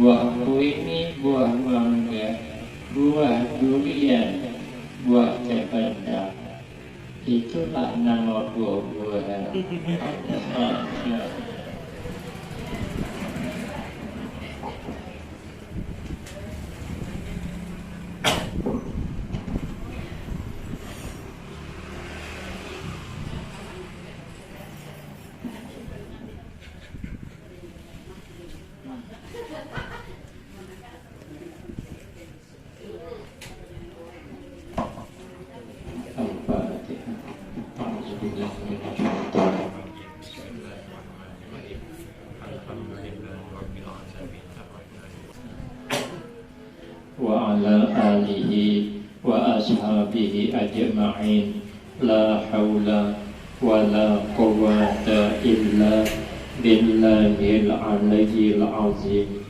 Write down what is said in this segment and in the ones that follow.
buahku ini buah mangga, buah durian, buah cempedak. Itulah nama buah-buahan. Wa ala alihi wa ashabihi ajma'in, la hawla wa la quwwata illa billahil aliyyil azim.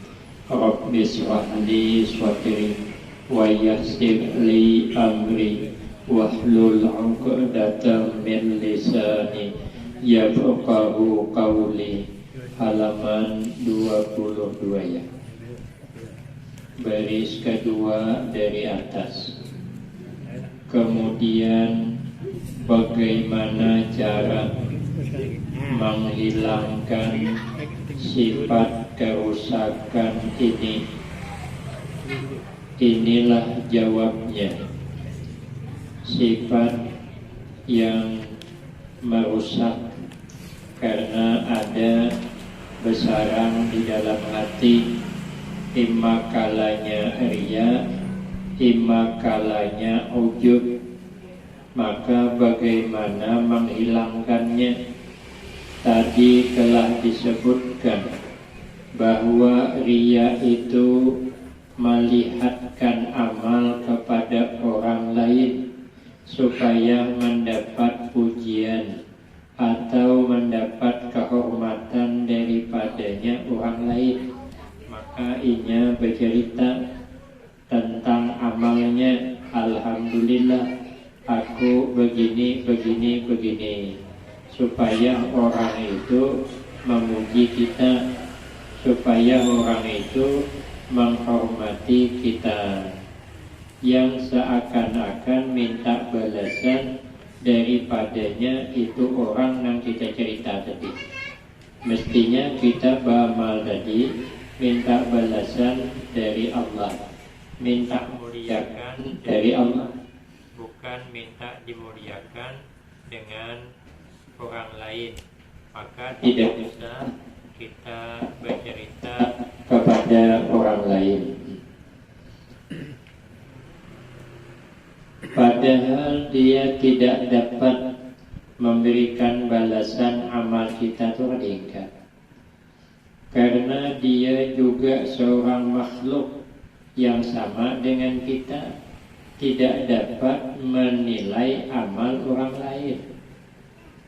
Rabbi shrah li sadri wa yassir li amri wahlul 'uqdatam min lisani yafqahu qawli. Halaman 22 ya. Baris kedua dari atas. Kemudian bagaimana cara menghilangkan sifat kerusakan ini? Inilah jawabnya. Sifat yang merusak karena ada besaran di dalam hati, imma kalanya riya, imma kalanya ujub. Maka bagaimana menghilangkannya? Tadi telah disebutkan bahwa riya itu melihatkan amal kepada orang lain supaya mendapat pujian atau mendapat kehormatan daripadanya orang lain. Maka inya bercerita tentang amalnya, alhamdulillah aku begini, supaya orang itu memuji kita, supaya orang itu menghormati kita, yang seakan-akan minta balasan daripadanya itu orang yang kita cerita tadi. Mestinya kita beramal tadi minta balasan dari Allah, minta muliakan dari Allah, bukan minta dimuliakan dengan orang lain. Maka tidak bisa kita bercerita kepada orang lain. Padahal dia tidak dapat memberikan balasan amal kita itu meningkat. Karena dia juga seorang makhluk yang sama dengan kita, tidak dapat menilai amal orang lain.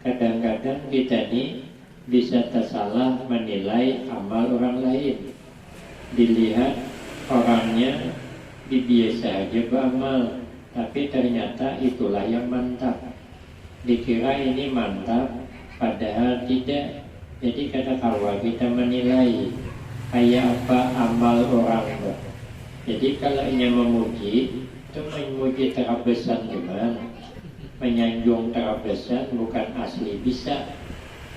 Kadang-kadang kita ini bisa tersalah menilai amal orang lain. Dilihat orangnya biasa aja beramal, tapi ternyata itulah yang mantap. Dikira ini mantap, padahal tidak. Jadi kata kawan kita menilai kayak apa amal orang itu. Jadi kalau ini memuji, itu memuji terabesan gimana? Menyanjung terabesan bukan asli bisa.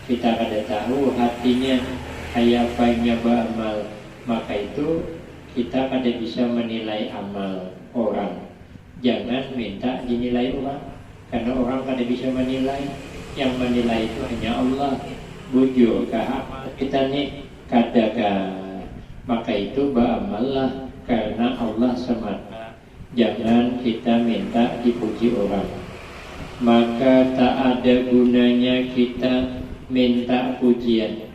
Kita kada tahu hatinya kayak apa yang beramal, maka itu kita kada bisa menilai amal orang. Jangan minta dinilai orang, karena orang kada bisa menilai. Yang menilai itu hanya Allah. Bujur ke amal kita nih katakan, maka itu beramallah karena Allah semata. Jangan kita minta dipuji orang. Maka tak ada gunanya kita minta pujian.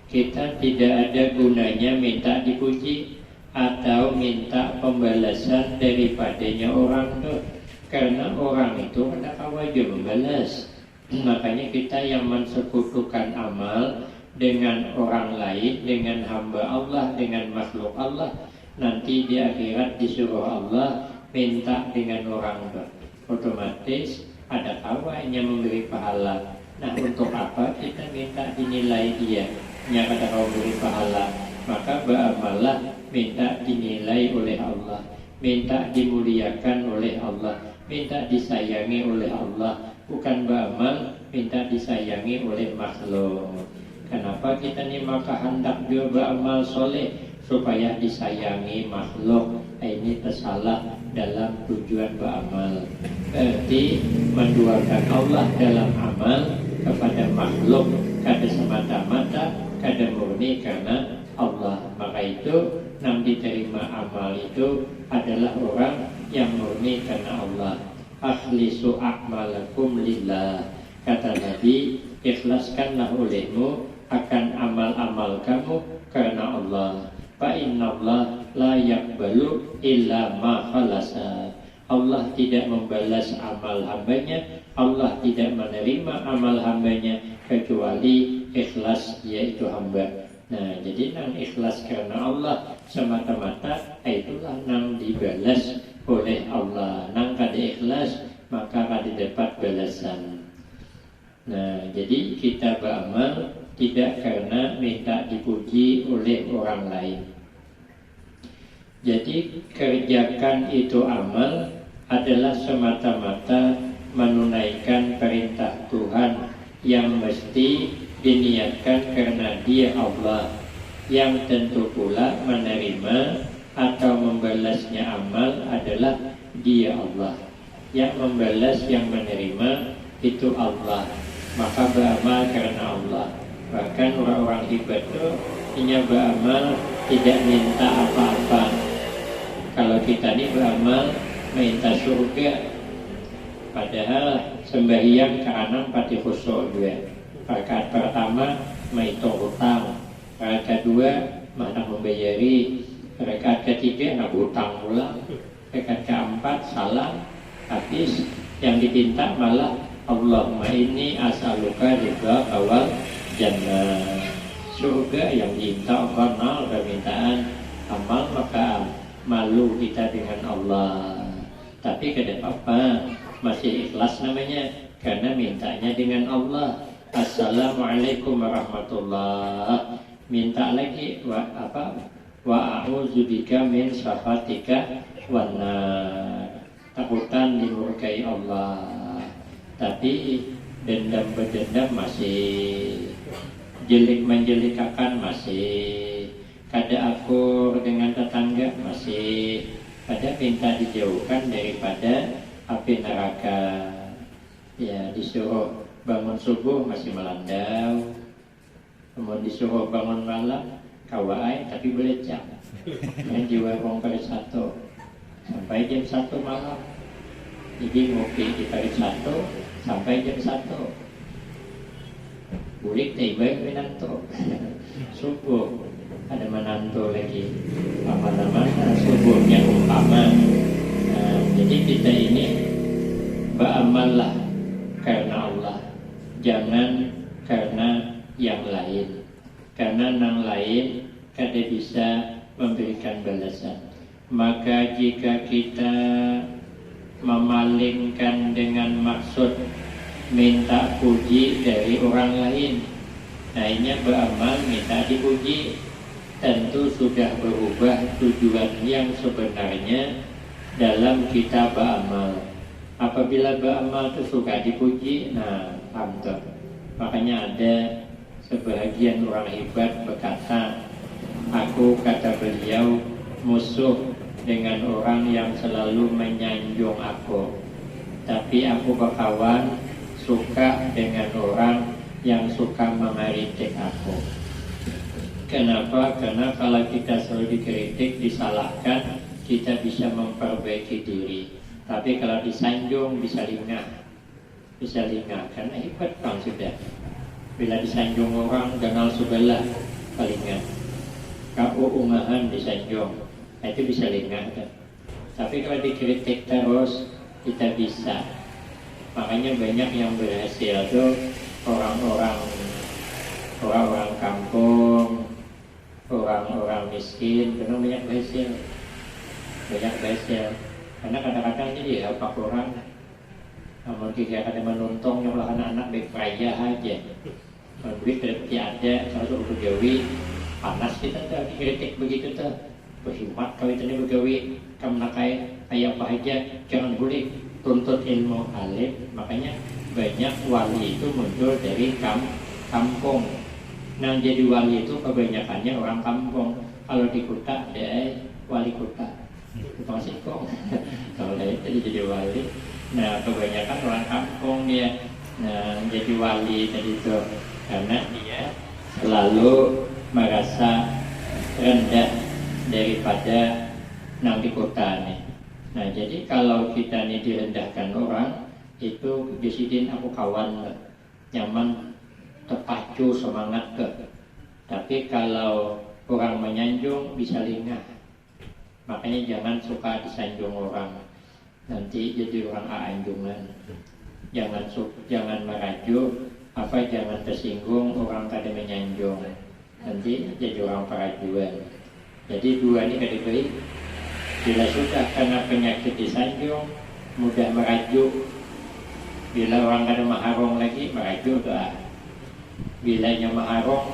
Kita tidak ada gunanya minta dipuji atau minta pembalasan daripadanya orang itu, karena orang itu hendak wajib membalas. Makanya kita yang mensekutukan amal dengan orang lain, dengan hamba Allah, dengan makhluk Allah, nanti di akhirat disuruh Allah minta dengan orang itu, otomatis ada kawannya memberi pahala. Nah, untuk apa kita minta dinilai dia? Yang kata kau beri pahala, maka beramallah minta dinilai oleh Allah, minta dimuliakan oleh Allah, minta disayangi oleh Allah. Bukan beramal minta disayangi oleh makhluk. Kenapa kita nih maka hendak juga beramal soleh supaya disayangi makhluk? Ini tersalah dalam tujuan beramal. Berarti menduakan Allah dalam amal kepada makhluk kada semata-mata, kada murni karena Allah. Maka itu yang diterima amal itu adalah orang yang murni karena Allah. Akhlisu a'malakum lillah. Kata Nabi, ikhlaskanlah olehmu akan amal-amal kamu karena Allah. Fa innallah la yaqbalu illa ma khalasa. Allah tidak membalas amal hambanya, Allah tidak menerima amal hambanya kecuali ikhlas, yaitu hamba. Nah, jadi nang ikhlas karena Allah semata-mata, itulah nang dibalas oleh Allah. Nang kada ikhlas maka kada dapat balasan. Nah, jadi kita beramal tidak karena minta dipuji oleh orang lain. Jadi kerjakan itu amal adalah semata-mata menunaikan perintah Tuhan yang mesti diniatkan karena Dia Allah, yang tentu pula menerima atau membalasnya amal adalah Dia Allah. Yang membalas, yang menerima itu Allah. Maka beramal karena Allah. Bahkan orang-orang hebat itu hanya beramal tidak minta apa-apa. Kalau kita ini beramal minta surga, padahal sembahyang kanan pati khusyuk juga. Rakaat pertama maito hutang, rakaat kedua mana membayari, rakaat ketiga nak hutang pula, rakaat keempat salam, habis yang diminta malah Allahumma inni as'aluka ridha awal jannah. Surga yang diminta Allah, permintaan amal maka malu kita dengan Allah. Tapi kada apa-apa, masih ikhlas namanya, karena mintanya dengan Allah. Assalamualaikum warahmatullah. Minta lagi wa a'udzubika min syarratika wan nar. Takutan dimurkai Allah. Tapi dendam berdendam masih, jelik menjelikakan masih, kada akur dengan tetangga masih, kada minta dijauhkan daripada api neraka. Ya, disuruh bangun subuh masih melandau, kemudian disuruh bangun malam kawai tapi belecak. Yang jiwa wong pada satu sampai jam 1 malam. Jadi ngopi di pagi 1 sampai jam 1. Bulik tiba menantu. Subuh ada menantu lagi. Lama-lama subuhnya umpama. Nah, jadi kita ini beramallah karena Allah, jangan karena yang lain. Karena yang lain kada bisa memberikan balasan. Maka jika kita memalingkan dengan maksud minta puji dari orang lain, nah ini beramal minta dipuji, tentu sudah berubah tujuan yang sebenarnya dalam kita beramal. Apabila beramal itu suka dipuji, nah hamdulillah. Makanya ada sebahagian orang hebat berkata, aku, kata beliau, musuh dengan orang yang selalu menyanjung aku, tapi aku berkawan suka dengan orang yang suka mengkritik aku. Kenapa? Karena kalau kita selalu dikritik, disalahkan, kita bisa memperbaiki diri. Tapi kalau disanjung bisa lingah, karena hebat kan sudah. Bila disanjung orang kenal sebelah palingan, kau ungahan disanjung, itu bisa lingah kan. Tapi kalau dikritik terus kita bisa. Makanya banyak yang berhasil tuh orang-orang kampung, orang-orang miskin, karena banyak berhasil. Karena kadang-kadang jadi ya pak orang, namun kita kadang menuntung yang anak-anak baik raya aja. Duit tidak ada, kalau untuk Jawi panas kita tuh dikritik begitu tuh. berkhidmat kalau itu begawi kamu kayak apa aja, jangan boleh tuntut ilmu alim. Makanya banyak wali itu muncul dari kampung. Nah jadi wali itu kebanyakannya orang kampung. Kalau di kota ada wali kota, tukang singkong. Kalau itu jadi wali. Nah kebanyakan orang kampung dia. Nah jadi wali tadi itu karena dia selalu merasa rendah daripada nang di kota nih. Nah jadi kalau kita nih direndahkan orang itu disidin aku kawan nyaman terpacu semangat ke. Tapi kalau orang menyanjung bisa lengah. Makanya jangan suka disanjung orang, nanti jadi orang anjungan. Jangan merajuk, jangan tersinggung orang kada menyanjung, nanti jadi orang perajuan. Jadi dua ini kategori. Bila sudah karena penyakit disanjung, mudah merajuk. Bila orang kada maharong lagi, merajuk doa. Bilanya maharong,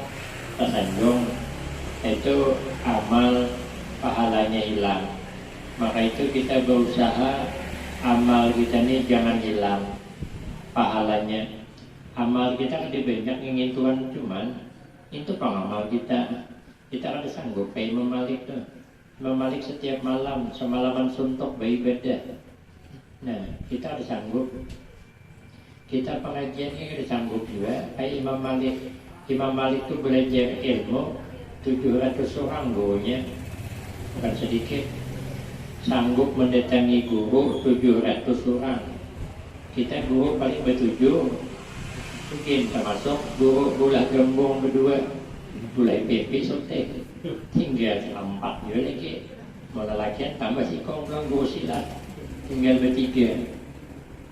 tersanjung, itu amal pahalanya hilang. Maka itu kita berusaha amal kita ini jangan hilang pahalanya. Amal kita kan banyak ingin Tuhan, cuman itu pengamal kita kan sanggup kayak memalik tuh. Memalik setiap malam, semalaman suntuk beribadah. Nah kita harus sanggup. Kita pengajian ini harus sanggup juga kayak Imam Malik. Imam Malik itu belajar ilmu 700 orang gurunya, bukan sedikit. Sanggup mendatangi guru 700 orang. Kita guru paling bertujuh, mungkin termasuk guru bola gembong berdua, bola PP sotek, tinggal 4 juga lagi. Malah lakian tambah singkong bilang guru silat, tinggal bertiga.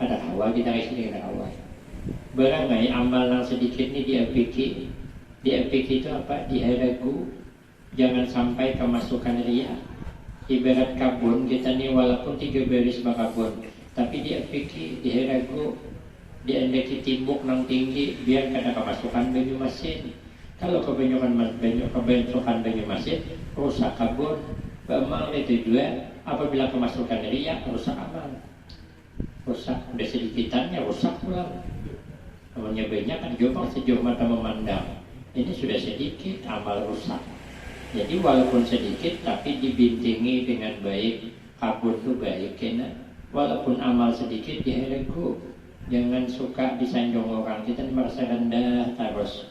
Ada kawan kita isi dengan kawan. Berangai amal yang sedikit ini di APK itu apa? Diheragu, jangan sampai kemasukan ria. Ibarat kabun kita nih walaupun 3 baris bakabun, tapi di APK diheragu, diendeki timbuk nang tinggi biar kada kemasukan banyu mesin. Kalau kebanyakan banyu mesin rusak kabun. Beramal itu juga apabila kemasukan ria rusak amal. Rusak udah sedikitannya rusak pulang. Namanya banyak kan jomong sejauh mata memandang. Ini sudah sedikit amal rusak. Jadi walaupun sedikit tapi dibintingi dengan baik. Kabur itu baik kena. Walaupun amal sedikit diheragu. Jangan suka disanjung orang. Kita merasa rendah terus.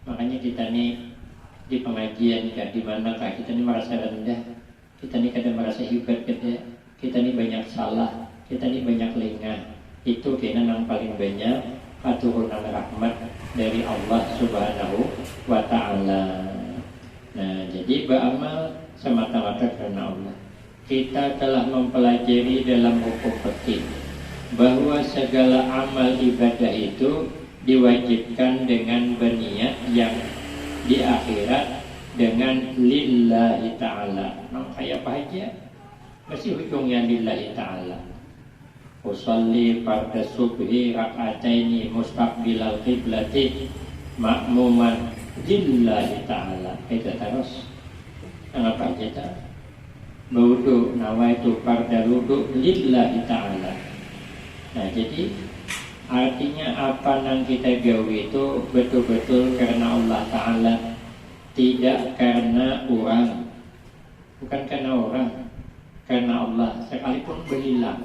Makanya kita nih di pengajian di manakah kita nih merasa rendah. Kita nih kadang merasa hebat kita nih banyak salah. Kita ini banyak lengah. Itu kena yang paling banyak aturan rahmat dari Allah Subhanahu wa ta'ala. Nah jadi beramal semata-mata karena Allah. Kita telah mempelajari dalam hukum fikih bahwa segala amal ibadah itu diwajibkan dengan berniat yang di akhirat dengan lillahi ta'ala. Nah kayak apa aja masih ujungnya lillahi ta'ala. Usalli pada subhi rak'ataini mustaqbilal qiblati ma'muman lillahi ta'ala. Itu terus apa kita wudu nawaitu pada wudu lillahi ta'ala. Nah jadi artinya apa yang kita gawe itu betul-betul karena Allah Ta'ala, tidak karena orang. Bukan karena orang, karena Allah. Sekalipun berhilang,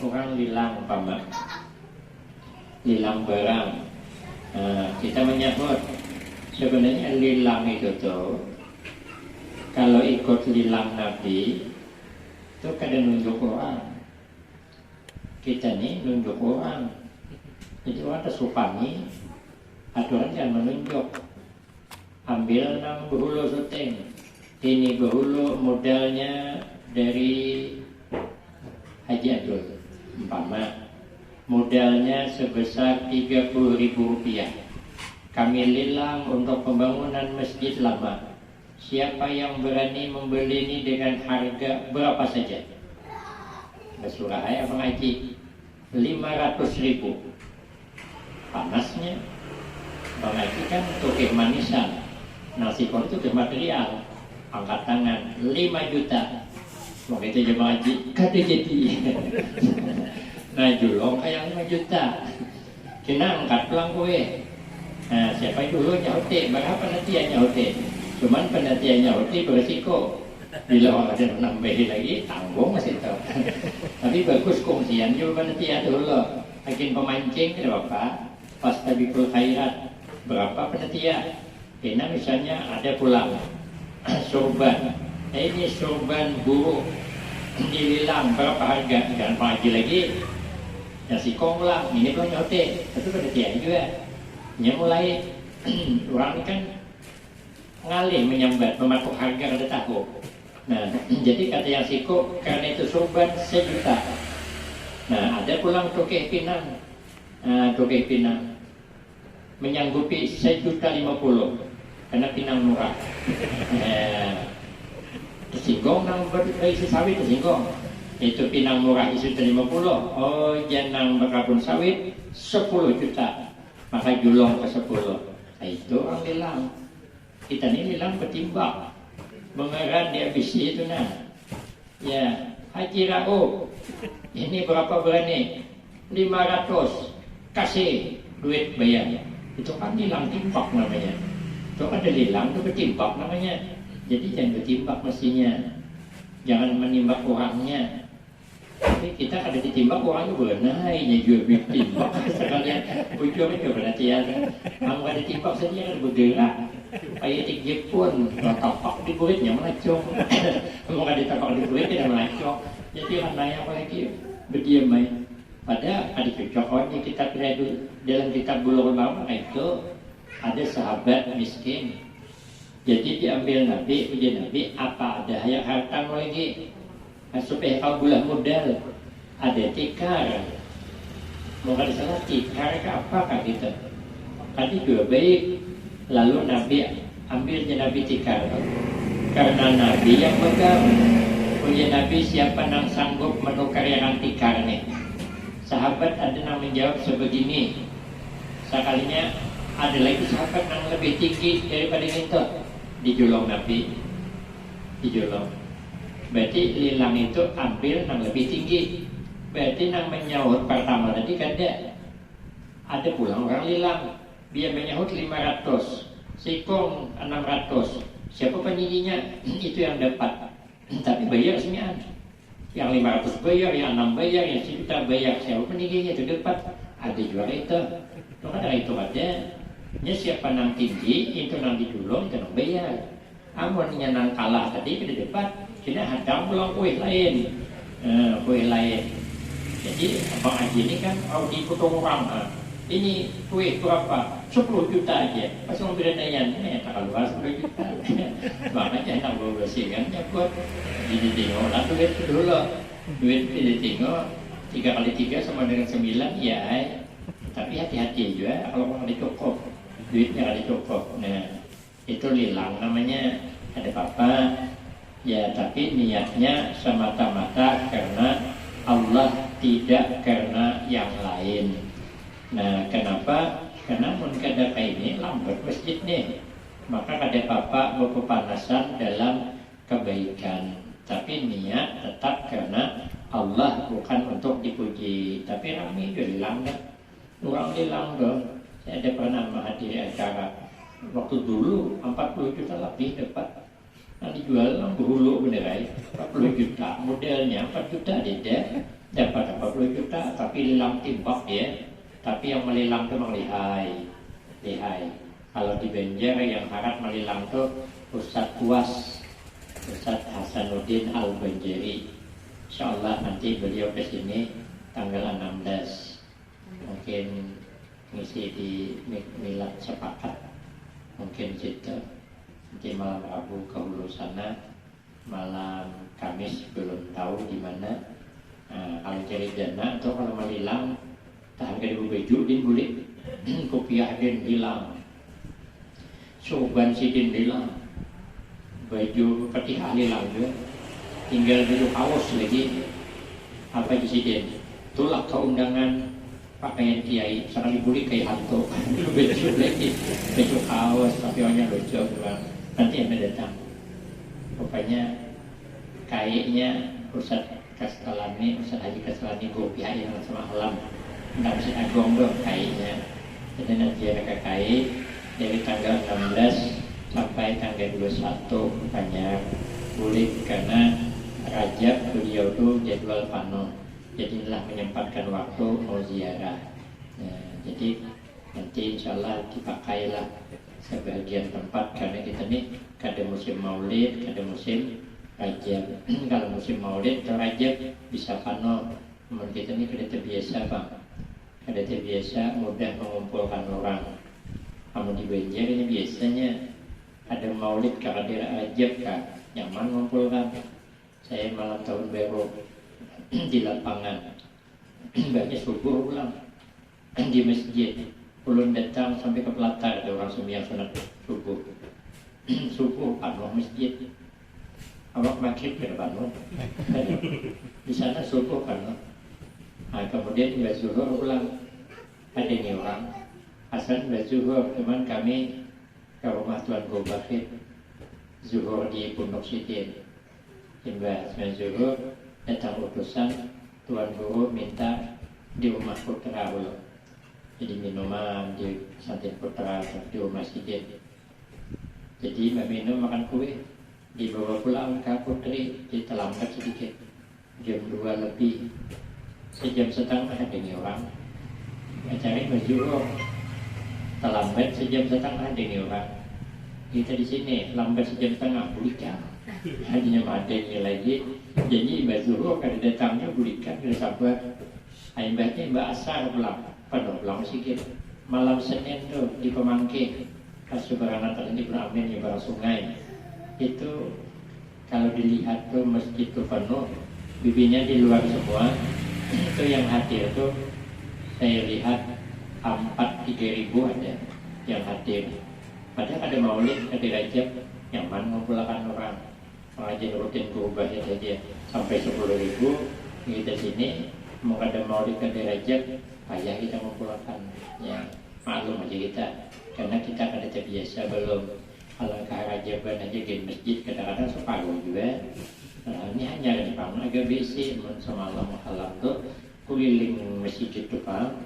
orang hilang umpama hilang barang, kita menyebut sebenarnya hilang itu tuh kalau ikut hilang Nabi itu kadang nunjuk orang. Kita nih nunjuk orang, jadi orang tersupani aturan jangan menunjuk. Ambil 6 behulu syuting, ini behulu modalnya dari Haji Abdul umpama modalnya sebesar 30.000 rupiah. Kami lelang untuk pembangunan masjid lama. Siapa yang berani membeli ini dengan harga berapa saja? Surah ayat mengaji 500.000. Panasnya mengaji kan untuk manisan. Nasi kotor itu material. angkat tangan 5 juta. Waktu itu jemaah haji kata jadi. Nah julong kayak 5 juta. Kena angkat pulang kue. Nah siapa dulu nyaute, berapa penelitian nyaute? Cuman penelitian nyaute beresiko. Bila orang ada nambahin lagi, tanggung masih tahu. Tapi bagus kongsian juga penelitian dulu. Makin pemancing ada bapak, pas tabikul khairat berapa penelitian? Kena misalnya ada pulang sorban. Ini sorban buruk dililang berapa harga? Jangan pagi lagi. Nasi konglang, ini belum nyote, tapi penelitian juga. Dia mulai orang kan ngalih menyambat, mematok harga kada tahu. Nah, jadi kata yang siko karena itu sorban 1 juta. Nah, ada pulang tokeh Pinang. Tokeh Pinang menyanggupi 1,50 juta karena Pinang murah. Tersinggung nang berisi sawit tersinggung. Itu Pinang murah isu 50. Oh, janang berkebun sawit 10 juta. Maka julong ke 10. Nah, itu orang lelang. Kita ini lelang bertimbang. Mengeran di ABC itu nah. Ya, Haji Raub. Ini berapa berani? 500. Kasih duit bayar. Itu kan lelang timbak namanya. Itu kan ada lelang itu bertimbak namanya. Jadi jangan bertimbak mestinya. Jangan menimbak orangnya. Tapi kita ada ditimbak orangnya benarnya juga ditimbak. Sekalian bujurnya juga berarti ya. Kamu ada ditimbak saja kan bergerak. Kayak tinggi pun tapak di kulit yang melacong. Kamu ada tapak di kulit tidak melacong. Jadi nanya apa lagi berdiam baik. Pada ada cocok ini kita dalam kitab Bulughul Maram itu ada sahabat miskin. Jadi diambil Nabi, ujian Nabi apa ada yang harta lagi. Supaya kau bulah modal ada tikar. Mau ada salah tikar ke apakah kita? Tadi juga baik. Lalu Nabi ambilnya Nabi tikar. Karena Nabi yang pegang. Punya Nabi siapa yang sanggup menukar yang tikar nih? Sahabat ada yang menjawab sebegini. Sekalinya ada lagi sahabat yang lebih tinggi daripada itu. Dijulung Nabi. Dijulung. Berarti lilang itu ambil yang lebih tinggi. Berarti yang menyaut pertama tadi kan ada pulang orang lilang. Dia menyahut 500, sikong 600. Siapa penyidinya? Itu yang dapat. Tapi bayar semuanya. Yang 500 bayar, yang 6 bayar, yang 1 juta bayar. Siapa penyidinya itu dapat? Ada juga itu. Itu kan ada itu aja. Ya siapa yang tinggi, itu yang dijulung, itu yang bayar. Amunnya yang kalah tadi kita dapat. Kita hadam pulang kue lain. Kue lain. Jadi Abang Haji ini kan kalau dipotong orang. Ini kue berapa? 10 juta aja. Pas mau berandayan, tak keluar 10 juta. Makanya nak bersihkan buat ditengok lah duit dulu. Duit ditengok 3 kali 3 sama dengan 9 ya. Tapi hati-hati juga kalau mau cukup. Duitnya ada cukup. Nah, itu lilang namanya. Ada apa-apa. Ya, tapi niatnya semata-mata karena Allah, tidak karena yang lain. Nah, kenapa? Karena mungkin ada ini lambat masjid nih. Maka ada bapak berpepanasan dalam kebaikan. Tapi niat tetap karena Allah, bukan untuk dipuji. Tapi ramai juga lambat. Orang hilang dong. Saya ada pernah menghadiri acara. Waktu dulu 40 juta lebih dapat. Nah, dijual lang berhulu beneran 40 juta. Modelnya 4 juta dia dapat 40 juta. Tapi lilang timbak ya. Tapi yang melilang itu memang lihai. Kalau di Banjar yang harap melilang itu Ustadz Tuas, Ustadz Hasanuddin Al-Banjari. Insyaallah nanti beliau ke sini tanggal 16. Mungkin ngisi di Milad Sepakat. Mungkin situ. Nanti malam Rabu ke Hulu sana, malam Kamis belum tahu di mana. Kalau cari dana atau kalau melilang tahan ke baju din boleh. Kopiah din hilang, sorban sidin hilang, baju petihah hilang juga, tinggal baju kaos lagi. Apa di sidin? Tolak ke undangan pakaian kiai, sekali boleh kayak hantu. Baju lagi, baju kaos tapi hanya lucu kan. Nanti yang datang. Rupanya kayaknya Ustaz Kastalani, Ustaz Haji Kastalani gue pihak yang sama alam nggak Masjid Agung dong kayaknya. Jadi nanti mereka kait dari tanggal 16 sampai tanggal 21 banyak boleh karena Rajab beliau tuh jadwal pano, jadilah menyempatkan waktu mau ziarah. Jadi nanti insyaallah dipakailah sebagian tempat karena kita nih kada musim maulid, kada musim Rajab. Kalau musim maulid atau Rajab bisa pano, namun kita nih kada terbiasa bang, kada terbiasa mudah mengumpulkan orang. Kamu di Banjar ini biasanya ada maulid kalau di Rajab kan nyaman mengumpulkan. Saya malam tahun baru di lapangan banyak subuh ulang di masjid, ulun datang sampai ke Pelatar ada orang sembahyang sunat subuh. Subuh penuh masjid, awak maghrib ke penuh di sana subuh penuh. Nah, kemudian mbak zuhur ulang ada nih orang asal mbak zuhur, teman kami ke rumah Tuan Guru Bakhir zuhur di Pondok Sidin. Mbak zuhur datang utusan Tuan Guru minta di rumah putra dulu, jadi minuman di santin putra di rumah Sidin. Jadi mbak minum makan kue dibawa pulang ke putri, ditelambat sedikit jam 2 lebih, sejam setengah ada nih orang cari baju terlambat sejam setengah ada nih orang. Kita di sini lambat sejam setengah bulikan hanya madanya lagi. Jadi mbak Zuhur kada datangnya bulikan kada sabar. Mbaknya mbak Asar pulang pada pulang sedikit malam Senin tuh di Pemangke Kasubaran tadi beramin di barang sungai itu. Kalau dilihat tuh masjid tuh penuh, bibinya di luar semua. Itu yang hadir tuh saya lihat 3.000 ada yang hadir. Padahal ada maulid, ada Rajab, nyaman mengumpulkan orang. Pengajian rutin berubah saja sampai 10.000. Kita sini mau ada maulid, ada Rajab, payah kita mengumpulkan. Ya maklum aja kita, karena kita kada terbiasa belum. Kalau ke Rajaban aja di masjid kadang-kadang separuh juga. Nah, ini hanya di Pang agak besi, semalam malam tuh keliling masjid itu Pak,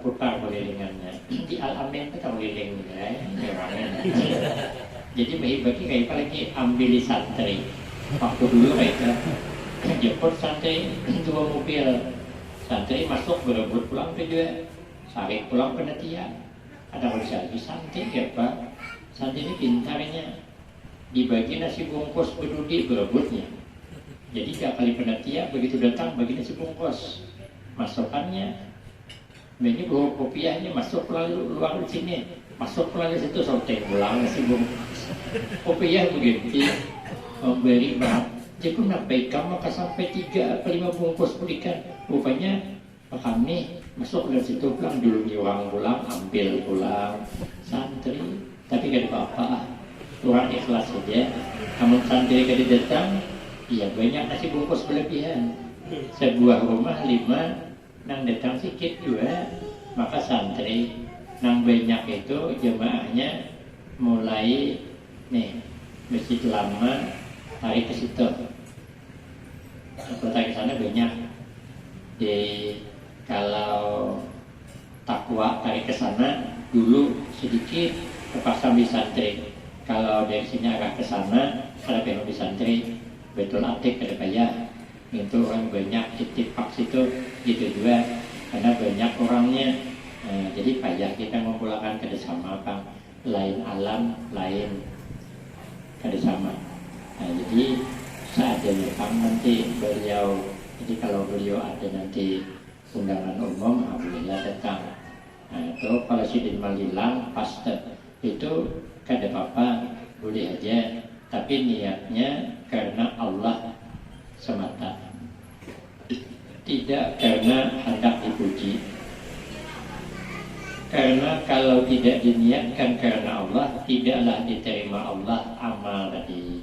putar kelilingannya. Di Al-Amin itu keliling ya, jadi bagi kayak apalagi ambil santri. Waktu dulu kayak jemput santri 2 mobil, santri masuk berebut pulang juga, sarik pulang penatian. Ada lagi santri ya Pak. Santri ini pintarnya dibagi nasi bungkus berdudi berebutnya. Jadi tiap kali penatian begitu datang bagi nasi bungkus, masukannya ini bawa kopiahnya masuk melalui luar di sini, masuk melalui situ sampai pulang nasi bungkus. Kopiah begitu memberi banget. Jadi sampai kamu maka sampai 3 atau 5 bungkus berikan. Rupanya kami masuk dari situ pulang dulu orang pulang ambil pulang santri. Tapi gak ada apa-apa, orang ikhlas saja. Kamu santri kada datang, iya banyak nasi bungkus berlebihan. Sebuah rumah 5, nang datang sedikit juga. Maka santri nang banyak itu jemaahnya mulai nih masjid lama tarik ke situ. Kota ke sana banyak. Kalau takwa tarik ke sana dulu sedikit. Terpaksa di santri. Kalau dari sini arah ke sana, ada yang di santri, betul atik ada payah. Itu orang banyak titip paks itu gitu juga, karena banyak orangnya. Jadi payah kita mengumpulkan kerjasama Bang. Lain alam, lain kerjasama. Jadi saat datang nanti beliau, jadi kalau beliau ada nanti undangan umum, alhamdulillah datang. Itu kalau Sidin Malilang pasti itu kada apa-apa, boleh aja, tapi niatnya karena Allah semata, tidak karena hendak dipuji. Karena kalau tidak diniatkan karena Allah, tidaklah diterima Allah amal tadi.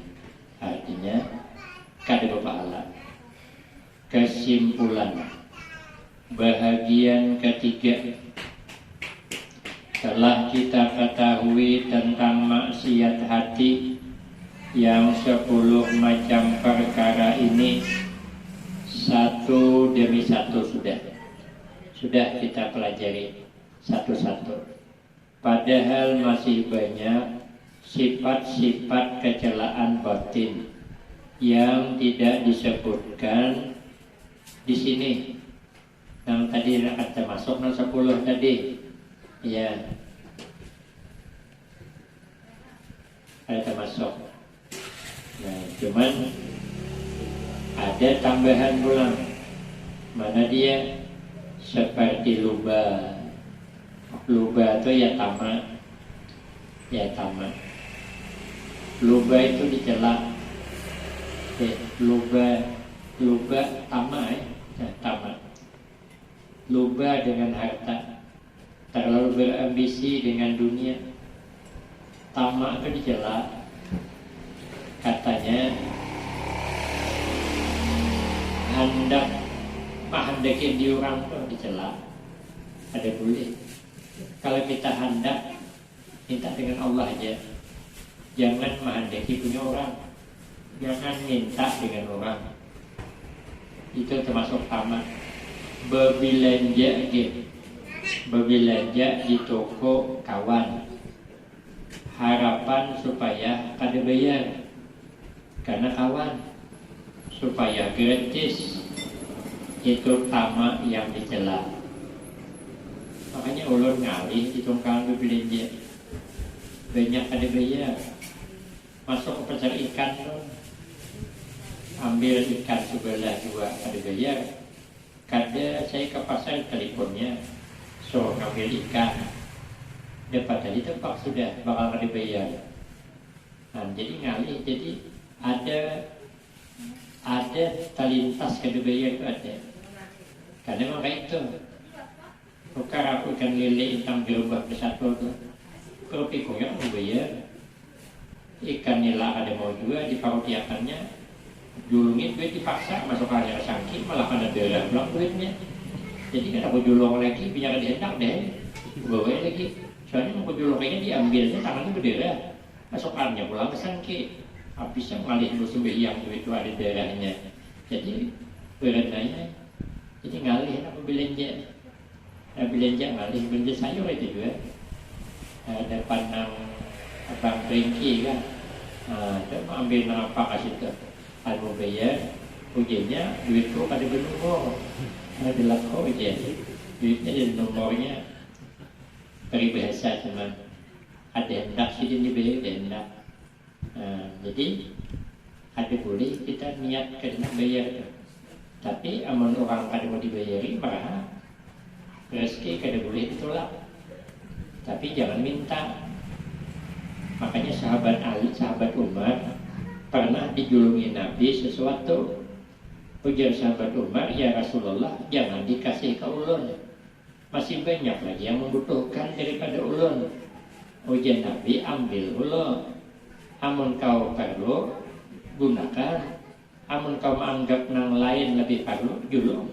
Artinya kada berpahala. Kesimpulan bahagian ketiga, telah kita ketahui tentang maksiat hati, yang 10 macam perkara ini satu demi satu sudah kita pelajari satu-satu. Padahal masih banyak sifat-sifat kecelaan batin yang tidak disebutkan di sini. Yang tadi akan termasuk 10 tadi, ya, ada termasuk. Nah, cuman ada tambahan pulang. Mana dia? Seperti luba. Luba itu ya tamak. Luba itu dicela. Luba tamak, tamak. Luba dengan harta, terlalu berambisi dengan dunia. Tamak itu dicela. Katanya hendak menghendaki di orang itu dicela. Ada boleh. Kalau kita hendak minta dengan Allah aja. Jangan menghendaki punya orang. Jangan minta dengan orang. Itu termasuk tamak. Berbelanja di toko kawan, harapan supaya kada bayar karena kawan, supaya gratis. Itu tamak yang dicela. Makanya ulun ngalih di tongkang berbelanja banyak kada bayar, masuk ke pasar ikan tuh, ambil ikan sebelah dua kada bayar. Kada saya ke pasar teleponnya, so ngambil ikan, dapat tadi tempat sudah bakal kada bayar. Nah, jadi ngalih, jadi ada talintas kada bayar itu ada. Karena memang kayak itu. Bukan aku ikan lele hitam gerobak bersatu tuh, kalau pikirnya mau bayar. Ikan nila ada mau juga diparutiakannya. Julungin duit dipaksa masuk aja sangki malah pada darah pulang duitnya. Jadi kan aku julung lagi biar dihendak deh bawa lagi, soalnya mau julungnya diambilnya tangannya berdarah, masuk aja pulang ke sangki habisnya ngalih musuh yang duit itu ada darahnya. Jadi berenanya jadi ngalih aku belanja ngalih belanja sayur itu juga. Ada pandang abang Ringki kan, dia mau ambil apa kasih tuh. Kalau bayar, ujiannya duitku pada bernomor, ada dilako ujian, duitnya di nomornya peribahasa cuman ada hendak sih dibayar ada hendak. Jadi ada boleh kita niat kena bayar tuh. Tapi aman orang kada mau dibayari marah, rezeki kada boleh ditolak. Tapi jangan minta. Makanya sahabat Ali, sahabat Umar pernah dijulungi Nabi sesuatu. Ujar sahabat Umar, ya Rasulullah, jangan dikasih ke ulun, masih banyak lagi yang membutuhkan daripada ulun. Ujar Nabi, ambil ulun. Amun kau perlu, gunakan. Amun kau menganggap yang lain lebih perlu, julung.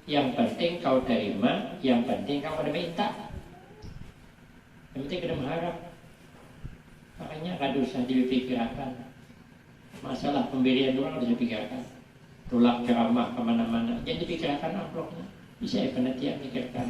Yang penting kau terima, yang penting kau ada minta. Yang penting kita mengharap. Makanya kada usah dipikirkan. Masalah pemberian orang harus dipikirkan. Tulak ceramah kemana-mana, jangan dipikirkan amplopnya. Bisa ya penelitian mikirkan.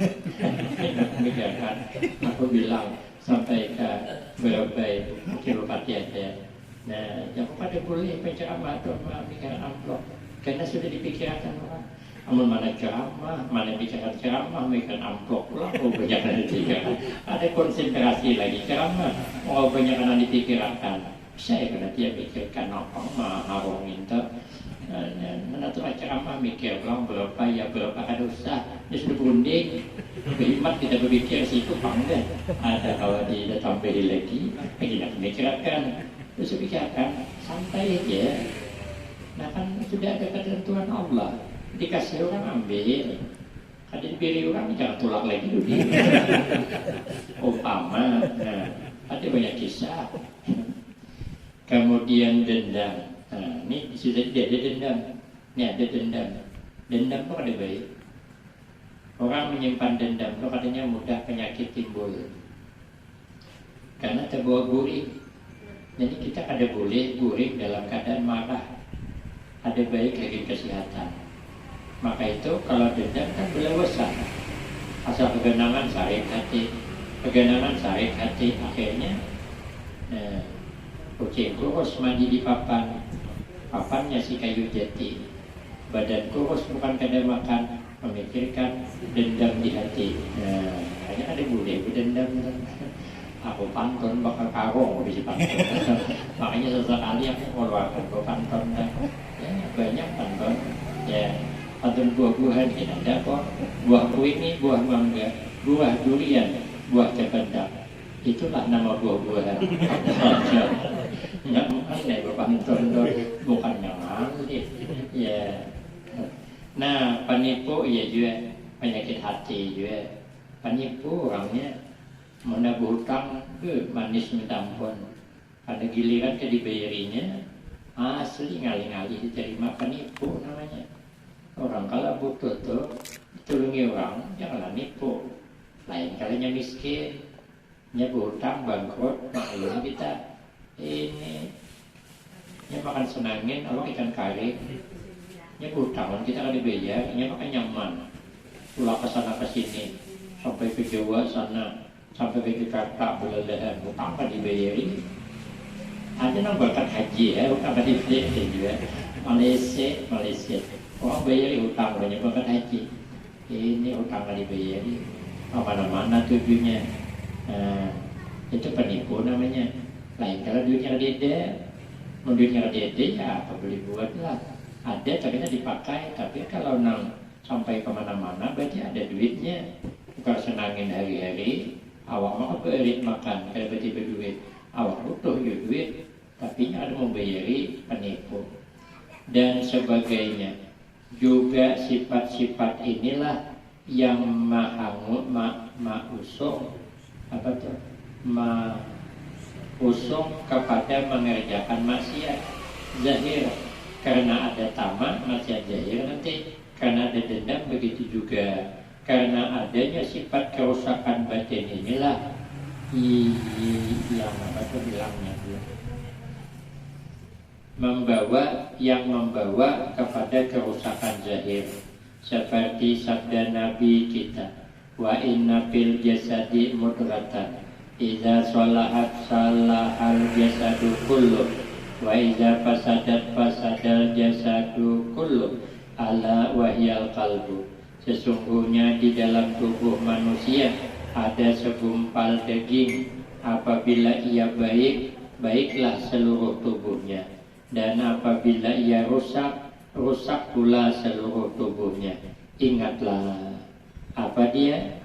Mikirkan. Aku bilang sampai ke Berbai Kilopati aja. Nah, jangan pada boleh penceramah atau mikir amplop, karena sudah dipikirkan orang. Amun mana ceramah, mana bicara ceramah, mikir amplop lah. Oh banyak yang dipikirkan. Ada konsentrasi lagi ceramah. Oh banyak yang dipikirkan. Saya kena dia pikirkan apa mah harung minta menatur ceramah mikir ulang berapa ya berapa kada usah. Dia sudah berunding berhikmat kita berpikir situ pangga. Ada kalau dia tambahin lagi kita mikirkan. Terus pikirkan santai aja. Nah kan sudah ada ketentuan Allah. Dikasih orang ambil, kada diberi orang jangan tolak lagi dulu. Umpama, nah ada banyak kisah. Kemudian dendam. Nah, ini sudah ada dendam. Ini ada dendam. Dendam itu kada baik. Orang menyimpan dendam itu katanya mudah penyakit timbul. Karena terbawa gurih. Jadi kita ada boleh guring dalam keadaan marah, ada baik lagi kesehatan. Maka itu kalau dendam kan belawasan, asal kegenangan sakit hati, akhirnya kucing kurus mandi di papannya si kayu jati, badan kurus bukan kada makan, memikirkan dendam di hati. Hanya ada boleh berdendam. Aku pantun bakal karung di pantun. Makanya sesekali aku mengeluarkan pantun. Ya, banyak pantun. Ya, pantun buah-buahan kita ada kok. Buah kuini, buah mangga, buah durian, buah cempedak. Itulah nama buah-buahan. Enggak aneh pantun bukan yang aneh. Ya. Nah, penipu ya juga penyakit hati juga. Penipu orangnya menabuh hutang manis minta ampun, pada giliran ke dibayarinya asli ngali-ngali diterima. Penipu namanya. Orang kalau butuh tuh ditolongi orang, janganlah nipu. Lain kalinya miskin, nyabuh hutang bangkrut, maklum kita ini makan senangin Allah ikan kari, nyabuh hutang kita kan dibayar, makan nyaman, pulang ke sana ke sini sampai ke Jawa sana, sampai ke Jakarta belalehan, hutang kan dibayarin. Ada nambahkan haji ya, hutang kan dibayarin juga. Malaysia, orang bayari hutang banyak banget haji. Ini hutang kan dibayarin, mana-mana tujuannya. Itu penipu namanya. Lain kalau duitnya ada, duitnya ada ya apa boleh buat lah. Ada caranya dipakai, tapi kalau sampai kemana-mana berarti ada duitnya. Bukan senangin hari-hari, awak mau berit makan, kalau berarti berduit, awak butuh duit, tapi ada membayari penipu dan sebagainya. Juga sifat-sifat inilah yang usung kepada mengerjakan maksiat zahir, karena ada tamak maksiat zahir nanti, karena ada dendam begitu juga. Karena adanya sifat kerusakan batin inilah yang membawa kepada kerusakan zahir. Seperti sabda Nabi kita, wa inna fil jasadi mudghatan idza shalahat salahal jasadu kullu wa idza fasadal jasadu kullu ala wahyal qalbu. Sesungguhnya di dalam tubuh manusia ada segumpal daging, apabila ia baik, baiklah seluruh tubuhnya, dan apabila ia rusak, rusak pula seluruh tubuhnya. Ingatlah, apa dia?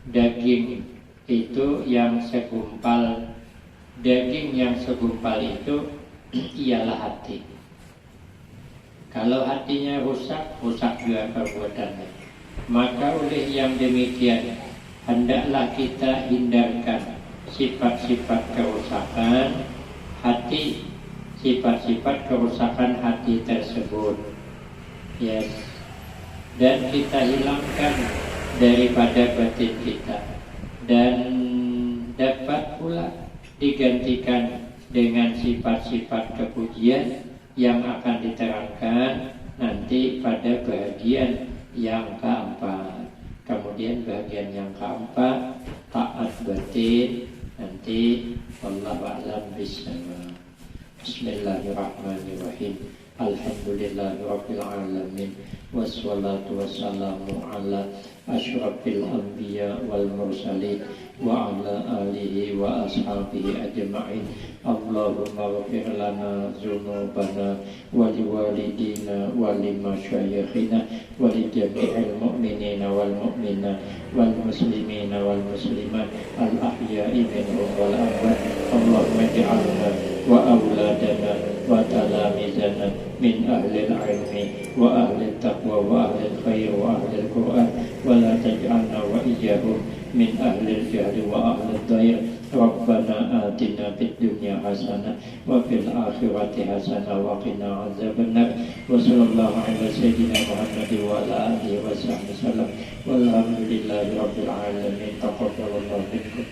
Daging itu yang segumpal, daging yang segumpal itu ialah hati. Kalau hatinya rusak, rusak juga perbuatannya. Maka oleh yang demikian, hendaklah kita hindarkan sifat-sifat kerusakan hati, sifat-sifat kerusakan hati tersebut. Yes. Dan kita hilangkan daripada batin kita, dan dapat pula digantikan dengan sifat-sifat kepujian yang akan diterangkan nanti pada bagian yang keempat. Kemudian bagian yang keempat, taat batin, nanti wallahu a'lam bishawab. Bismillahirrahmanirrahim. Alhamdulillahirabbil alamin. Wassalatu wassalamu ala asyrafil anbiya wal mursalin wa ala alihi wa ashabihi ajma'in. Allahumma ghfir lana dzunubana wa liwalidina wa limasyayikhina wa li jami'il mu'minina wal mu'minat wal muslimina wal muslimat al ahya'i minhum wal amwat. Allahumma ij'alna wa auladana wa talamizana min ahli al-ilmi wa ahli al-taqwa wa ahli al-khair wa ahli al-Qur'an wa la taj'alna wa iyyahum min ahli al-jahli wa ahli al-dair. Rabbana atina fid dunya hasanah wa fil akhirati hasanah wa qina adzabannar. Wa sallallahu ala sayyidina Muhammad wa ala alihi wa sahbihi wasallam. Walhamdulillahi rabbil alamin. Taqabbalallahu minkum.